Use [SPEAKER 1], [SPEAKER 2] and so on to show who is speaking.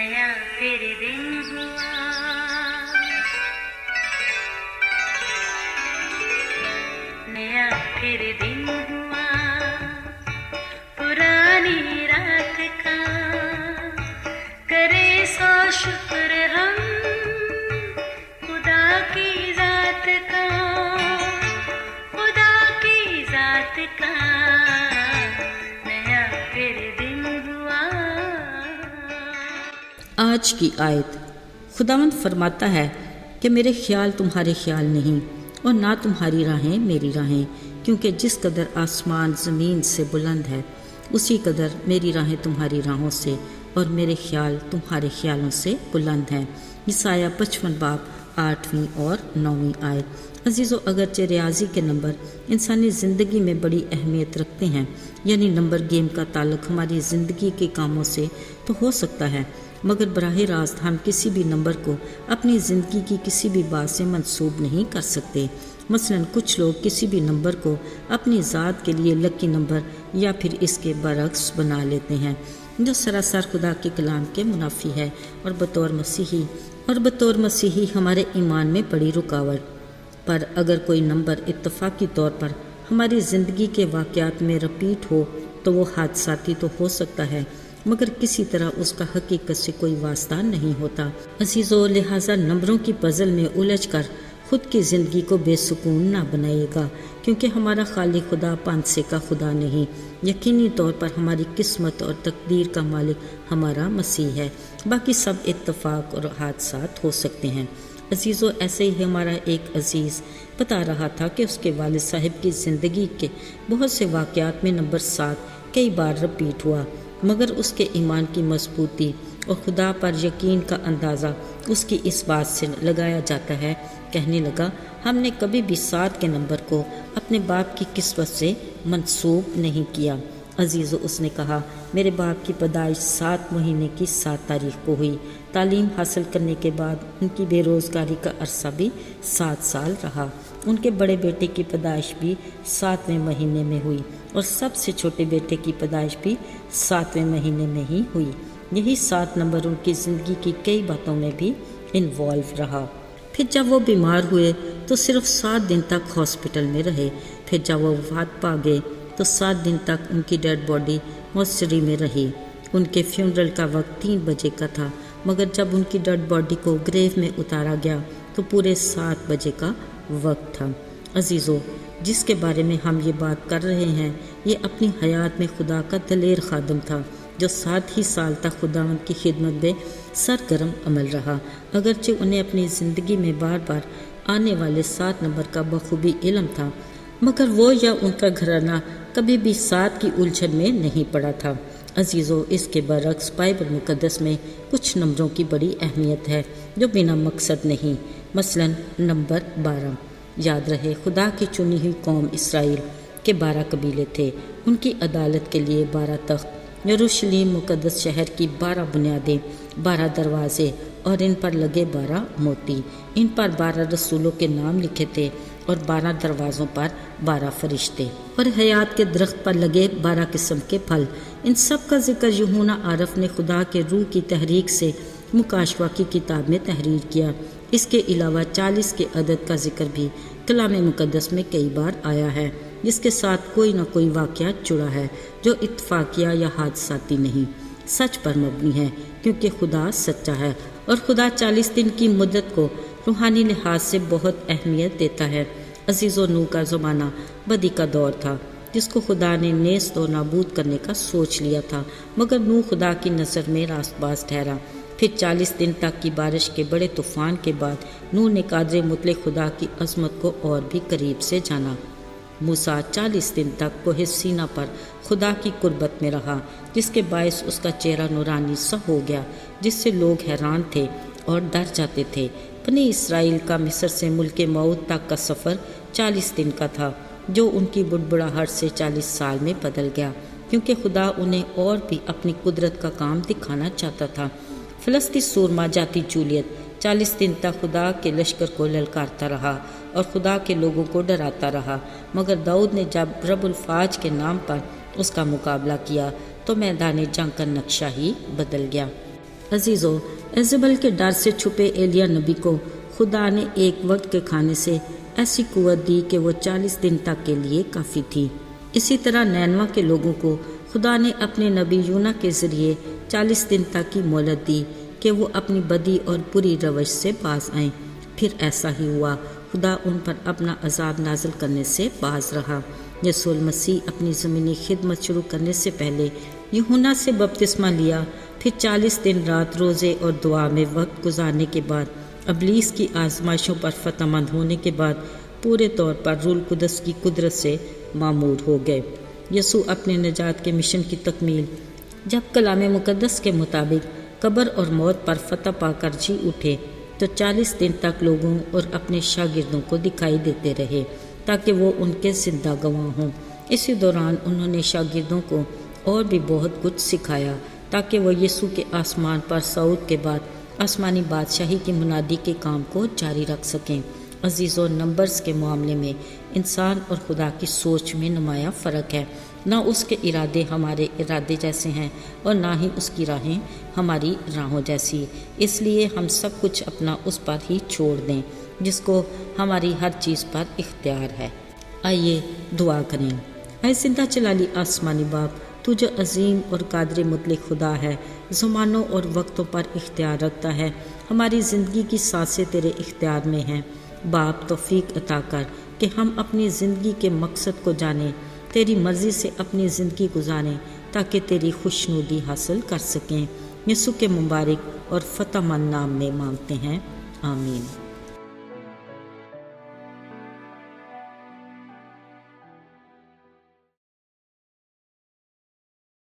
[SPEAKER 1] नया फिर दिन हुआ, नया फिर दिन हुआ, पुरानी रात का करे सो शुक्र हम खुदा की जात का, खुदा की जात का नया फिर दिन हुआ।
[SPEAKER 2] आज की आयत। खुदावंद फरमाता है कि मेरे ख्याल तुम्हारे ख्याल नहीं और ना तुम्हारी राहें मेरी राहें, क्योंकि जिस कदर आसमान ज़मीन से बुलंद है उसी कदर मेरी राहें तुम्हारी राहों से और मेरे ख्याल तुम्हारे ख्यालों से बुलंद हैं। यसाया 55 बाब 8वीं और 9वीं आयत। अजीज़ों, अगरचे रियाजी के नंबर इंसानी ज़िंदगी में बड़ी अहमियत रखते हैं, यानी नंबर गेम का ताल्लुक़ हमारी ज़िंदगी के कामों से तो हो सकता है, मगर बराह रास्त हम किसी भी नंबर को अपनी ज़िंदगी की किसी भी बात से मंसूब नहीं कर सकते। मसलन कुछ लोग किसी भी नंबर को अपनी ज़ात के लिए लकी नंबर या फिर इसके बरक्स बना लेते हैं, जो सरासर खुदा के कलाम के मुनाफी है और बतौर मसीही हमारे ईमान में बड़ी रुकावट। पर अगर कोई नंबर इत्तफाकी तौर पर हमारी ज़िंदगी के वाक़यात में रिपीट हो तो वो हादसाती तो हो सकता है, मगर किसी तरह उसका हकीकत से कोई वास्ता नहीं होता। अजीज़ों, लिहाजा नंबरों की पज़ल में उलझ कर खुद की ज़िंदगी को बेसुकून ना बनाइएगा, क्योंकि हमारा खालिक खुदा पांसे का खुदा नहीं, यकीनी तौर पर हमारी किस्मत और तकदीर का मालिक हमारा मसीह है। बाकी सब इत्तफाक और हादसात हो सकते हैं। अजीज़ों, ऐसे ही हमारा एक अजीज़ बता रहा था कि उसके वालिद साहिब की ज़िंदगी के बहुत से वाक़यात में नंबर 7 कई बार रिपीट हुआ, मगर उसके ईमान की मजबूती और खुदा पर यकीन का अंदाज़ा उसकी इस बात से लगाया जाता है। कहने लगा, हमने कभी भी 7 के नंबर को अपने बाप की किस्मत से मंसूब नहीं किया। अजीज़ों, उसने कहा, मेरे बाप की पैदाइश 7 महीने की 7 तारीख को हुई। तालीम हासिल करने के बाद उनकी बेरोज़गारी का अरसा भी 7 साल रहा। उनके बड़े बेटे की पैदाइश भी 7वें महीने में हुई और सबसे छोटे बेटे की पैदाइश भी 7वें महीने में ही हुई। यही 7 नंबर उनकी ज़िंदगी की कई बातों में भी इन्वॉल्व रहा। फिर जब वो बीमार हुए तो सिर्फ 7 दिन तक हॉस्पिटल में रहे। फिर जब वो वफात पा गए तो 7 दिन तक उनकी डेड बॉडी मॉर्चरी में रही। उनके फ्यूनरल का वक्त 3 बजे का था, मगर जब उनकी डेड बॉडी को ग्रेव में उतारा गया तो पूरे 7 बजे का वक्त था। अजीज़ों, जिसके बारे में हम ये बात कर रहे हैं, ये अपनी हयात में खुदा का दलेर खादम था, जो 7 ही साल तक खुदावंद की खिदमत में सरगर्म अमल रहा। अगरचे उन्हें अपनी ज़िंदगी में बार बार आने वाले 7 नंबर का बखूबी इल्म था, मगर वो या उनका घराना कभी भी 7 की उलझन में नहीं पड़ा था। अजीज़ों, इसके बरक्स बाइबल मुकद्दस में कुछ नंबरों की बड़ी अहमियत है जो बिना मकसद नहीं। मसलन नंबर 12। याद रहे, खुदा की चुनी हुई कौम इसराइल के 12 कबीले थे। उनकी अदालत के लिए 12 तख्त, यरूशलेम मुकद्दस शहर की 12 बुनियादें, 12 दरवाजे और इन पर लगे 12 मोती। इन पर 12 रसूलों के नाम लिखे थे और 12 दरवाज़ों पर 12 फरिश्ते और हयात के दरख्त पर लगे 12 किस्म के फल। इन सब का जिक्र यूहन्ना आरफ ने खुदा के रूह की तहरीक से मुकाशवा की किताब में तहरीर किया। इसके अलावा 40 के अदद का जिक्र भी कलाम मुकद्दस में कई बार आया है, जिसके साथ कोई न कोई वाक़या जुड़ा है जो इत्तफाकिया या हादसाती नहीं, सच पर मबनी है, क्योंकि खुदा सच्चा है और खुदा 40 दिन की मुद्दत को रूहानी लिहाज से बहुत अहमियत देता है। अजीज़ों, नूह का ज़माना बदी का दौर था, जिसको खुदा ने नेस्त और नाबूद करने का सोच लिया था, मगर नूह खुदा की नज़र में रास्तबाज ठहरा। फिर 40 दिन तक की बारिश के बड़े तूफ़ान के बाद नूह ने कादर मुतलक खुदा की अज़मत को और भी करीब से जाना। मूसा 40 दिन तक कोहे सीना पर खुदा की कुर्बत में रहा, जिसके बायस उसका चेहरा नूरानी सा हो गया, जिससे लोग हैरान थे और डर जाते थे। बनी इसराइल का मिस्र से मुल्क मऊद तक का सफ़र 40 दिन का था, जो उनकी बुढ़बुढ़ाहट से 40 साल में बदल गया, क्योंकि खुदा उन्हें और भी अपनी कुदरत का काम दिखाना चाहता था। फ़लस्ती सूरमा जाति जूलियत 40 दिन तक खुदा के लश्कर को ललकारता रहा और खुदा के लोगों को डराता रहा, मगर दाऊद ने जब रब्बुल फ़ाज के नाम पर उसका मुकाबला किया तो मैदान जंग का नक्शा ही बदल गया। عزیزو، ایزبل کے ڈر سے چھپے ایلیا نبی کو خدا نے ایک وقت کے کھانے سے ایسی قوت دی کہ وہ 40 دن تک کے لیے کافی تھی۔ اسی طرح نینوا کے لوگوں کو خدا نے اپنے نبی یونا کے ذریعے 40 دن تک کی مہلت دی کہ وہ اپنی بدی اور بری روش سے باز آئیں۔ پھر ایسا ہی ہوا، خدا ان پر اپنا عذاب نازل کرنے سے باز رہا۔ یسوع مسیح اپنی زمینی خدمت شروع کرنے سے پہلے یوحنا سے بپتسمہ لیا، پھر 40 دن رات روزے اور دعا میں وقت گزارنے کے بعد، ابلیس کی آزمائشوں پر فتح مند ہونے کے بعد پورے طور پر روح القدس کی قدرت سے معمور ہو گئے۔ یسوع اپنے نجات کے مشن کی تکمیل جب کلام مقدس کے مطابق قبر اور موت پر فتح پا کر جی اٹھے تو 40 دن تک لوگوں اور اپنے شاگردوں کو دکھائی دیتے رہے تاکہ وہ ان کے زندہ گواہ ہوں۔ اسی دوران انہوں نے شاگردوں کو اور بھی بہت کچھ سکھایا تاکہ وہ یسوع کے آسمان پر صعود کے بعد آسمانی بادشاہی کی منادی کے کام کو جاری رکھ سکیں۔ عزیزو، نمبرز کے معاملے میں انسان اور خدا کی سوچ میں نمایاں فرق ہے۔ نہ اس کے ارادے ہمارے ارادے جیسے ہیں اور نہ ہی اس کی راہیں ہماری راہوں جیسی۔ اس لیے ہم سب کچھ اپنا اس پر ہی چھوڑ دیں جس کو ہماری ہر چیز پر اختیار ہے۔ آئیے دعا کریں۔ اے زندہ جلالی آسمانی باپ، تو جو عظیم اور قادر مطلق خدا ہے، زمانوں اور وقتوں پر اختیار رکھتا ہے، ہماری زندگی کی سانسیں تیرے اختیار میں ہیں۔ باپ، توفیق عطا کر کہ ہم اپنی زندگی کے مقصد کو جانیں، تیری مرضی سے اپنی زندگی گزاریں تاکہ تیری خوشنودی حاصل کر سکیں۔ یسوع کے مبارک اور فتح مند نام میں مانگتے ہیں، آمین۔